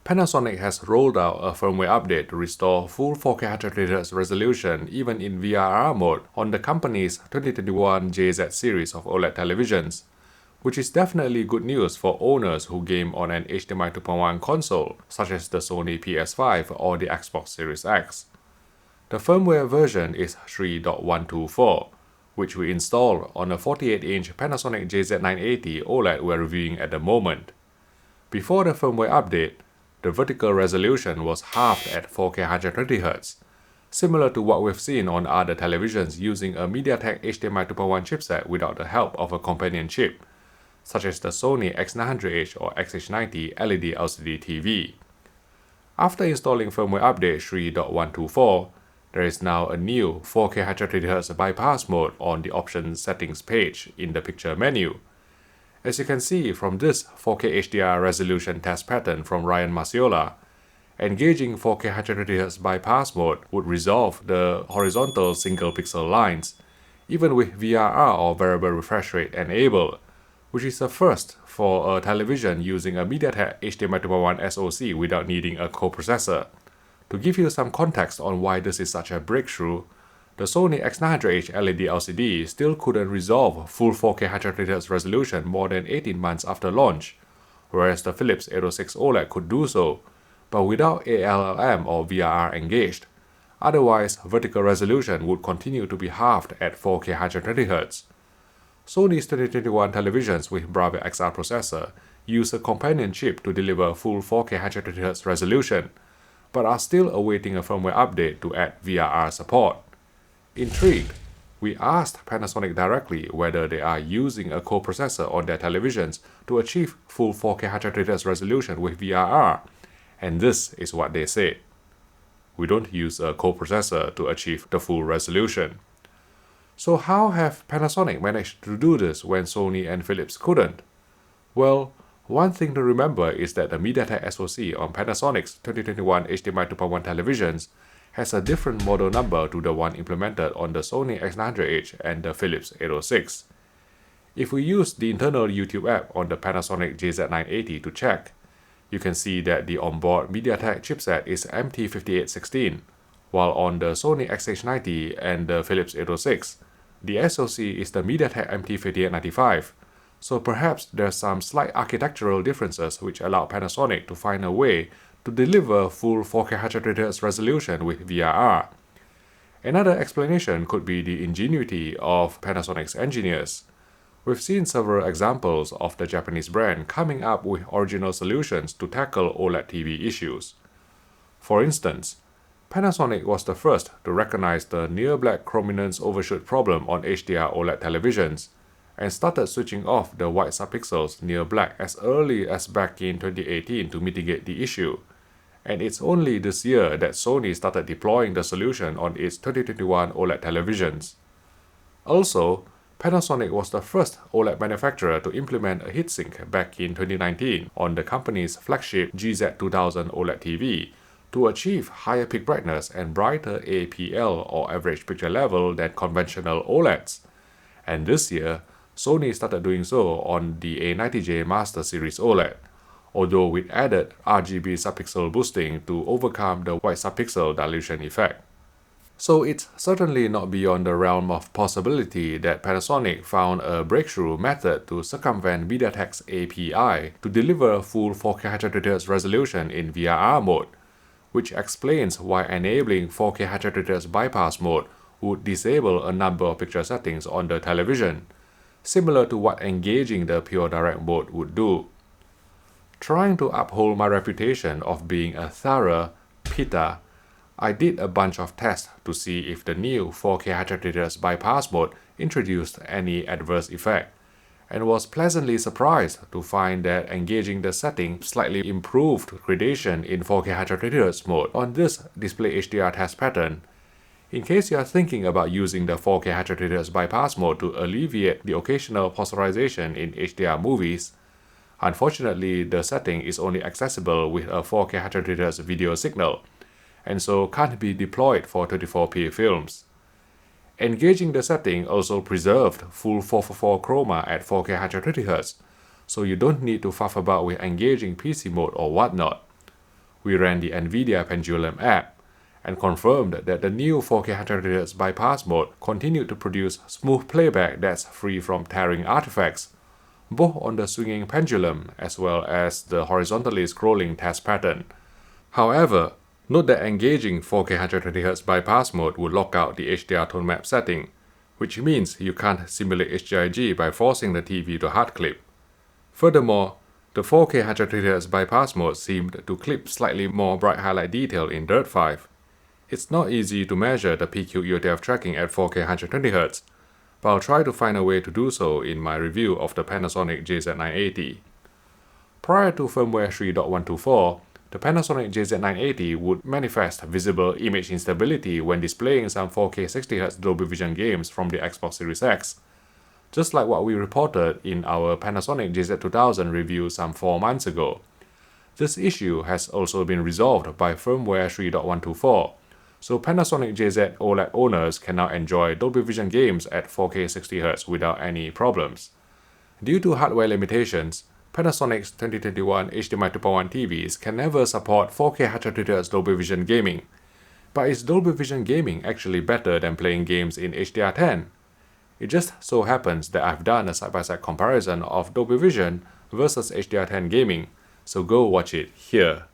Panasonic has rolled out a firmware update to restore full 4K 120Hz resolution even in VRR mode on the company's 2021 JZ series of OLED televisions, which is definitely good news for owners who game on an HDMI 2.1 console, such as the Sony PS5 or the Xbox Series X. The firmware version is 3.124, which we installed on a 48-inch Panasonic JZ980 OLED we're reviewing at the moment. Before the firmware update, the vertical resolution was halved at 4K 120Hz, similar to what we've seen on other televisions using a Mediatek HDMI 2.1 chipset without the help of a companion chip, such as the Sony X900H or XH90 LED LCD TV. After installing firmware update 3.124, there is now a new 4K 120Hz bypass mode on the options settings page in the picture menu. As you can see from this 4K HDR resolution test pattern from Ryan Masiola, engaging 4K 120Hz bypass mode would resolve the horizontal single pixel lines, even with VRR or variable refresh rate enabled, which is a first for a television using a Mediatek HDMI 2.1 SoC without needing a coprocessor. To give you some context on why this is such a breakthrough, the Sony X900H LED LCD still couldn't resolve full 4K 120Hz resolution more than 18 months after launch, whereas the Philips 806 OLED could do so, but without ALLM or VRR engaged. Otherwise, vertical resolution would continue to be halved at 4K 120Hz. Sony's 2021 televisions with Bravia XR processor use a companion chip to deliver full 4K 120Hz resolution, but are still awaiting a firmware update to add VRR support. Intrigued, we asked Panasonic directly whether they are using a coprocessor on their televisions to achieve full 4K 120Hz resolution with VRR, and this is what they said. We don't use a coprocessor to achieve the full resolution. So how have Panasonic managed to do this when Sony and Philips couldn't? Well, one thing to remember is that the Mediatek SoC on Panasonic's 2021 HDMI 2.1 televisions has a different model number to the one implemented on the Sony X900H and the Philips 806. If we use the internal YouTube app on the Panasonic JZ980 to check, you can see that the onboard Mediatek chipset is MT5816, while on the Sony XH90 and the Philips 806, the SoC is the Mediatek MT5895, so perhaps there's some slight architectural differences which allow Panasonic to find a way to deliver full 4K 120Hz resolution with VRR. Another explanation could be the ingenuity of Panasonic's engineers. We've seen several examples of the Japanese brand coming up with original solutions to tackle OLED TV issues. For instance, Panasonic was the first to recognize the near black chrominance overshoot problem on HDR OLED televisions, and started switching off the white subpixels near black as early as back in 2018 to mitigate the issue. And it's only this year that Sony started deploying the solution on its 2021 OLED televisions. Also, Panasonic was the first OLED manufacturer to implement a heatsink back in 2019 on the company's flagship GZ2000 OLED TV to achieve higher peak brightness and brighter APL or average picture level than conventional OLEDs. And this year, Sony started doing so on the A90J Master Series OLED, although with added RGB subpixel boosting to overcome the white subpixel dilution effect. So it's certainly not beyond the realm of possibility that Panasonic found a breakthrough method to circumvent Mediatek's API to deliver full 4K 120Hz resolution in VRR mode, which explains why enabling 4K 120Hz bypass mode would disable a number of picture settings on the television, similar to what engaging the pure direct mode would do. Trying to uphold my reputation of being a thorough PITA, I did a bunch of tests to see if the new 4K 120Hz bypass mode introduced any adverse effect, and was pleasantly surprised to find that engaging the setting slightly improved gradation in 4K 120Hz mode on this display HDR test pattern. In case you are thinking about using the 4K 120Hz bypass mode to alleviate the occasional posterization in HDR movies, unfortunately the setting is only accessible with a 4K 120Hz video signal, and so can't be deployed for 24p films. Engaging the setting also preserved full 444 chroma at 4K 120Hz, so you don't need to faff about with engaging PC mode or whatnot. we ran the NVIDIA Pendulum app and confirmed that the new 4K 120Hz bypass mode continued to produce smooth playback that's free from tearing artifacts, both on the swinging pendulum as well as the horizontally scrolling test pattern. However, note that engaging 4K 120Hz bypass mode would lock out the HDR tone map setting, which means you can't simulate HDRG by forcing the TV to hard clip. Furthermore, the 4K 120Hz bypass mode seemed to clip slightly more bright highlight detail in Dirt 5. It's not easy to measure the PQ UTF tracking at 4K 120Hz, but I'll try to find a way to do so in my review of the Panasonic JZ980. Prior to firmware 3.124, the Panasonic JZ980 would manifest visible image instability when displaying some 4K 60Hz Dolby Vision games from the Xbox Series X, just like what we reported in our Panasonic JZ2000 review some 4 months ago. This issue has also been resolved by firmware 3.124, so Panasonic JZ OLED owners can now enjoy Dolby Vision games at 4K 60Hz without any problems. Due to hardware limitations, Panasonic's 2021 HDMI 2.1 TVs can never support 4K 120Hz Dolby Vision gaming. But is Dolby Vision gaming actually better than playing games in HDR10? It just so happens that I've done a side-by-side comparison of Dolby Vision versus HDR10 gaming, so go watch it here.